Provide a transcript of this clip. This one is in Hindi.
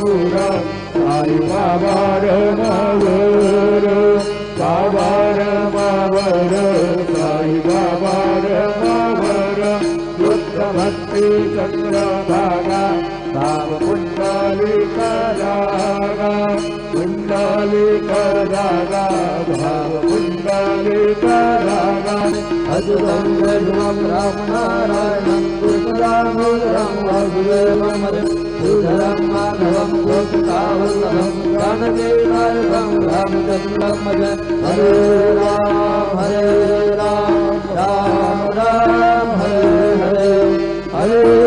साई बाबा रमावर बाबा रमावर साई बाबा रमावर शुद्ध भक्ति चंद्रभागा भाव कुंडलिका रागा कुंडलिका रागा भाव कुंडलिका रागा अद्भुतं जन्मं राम नारायणं कृष्णदामोदरं वासुदेवं सुधरं माधवं गोपिकावल्लभं जानकीनायकं रामचन्द्रं भजे हरे राम राम राम हरे हरे हरे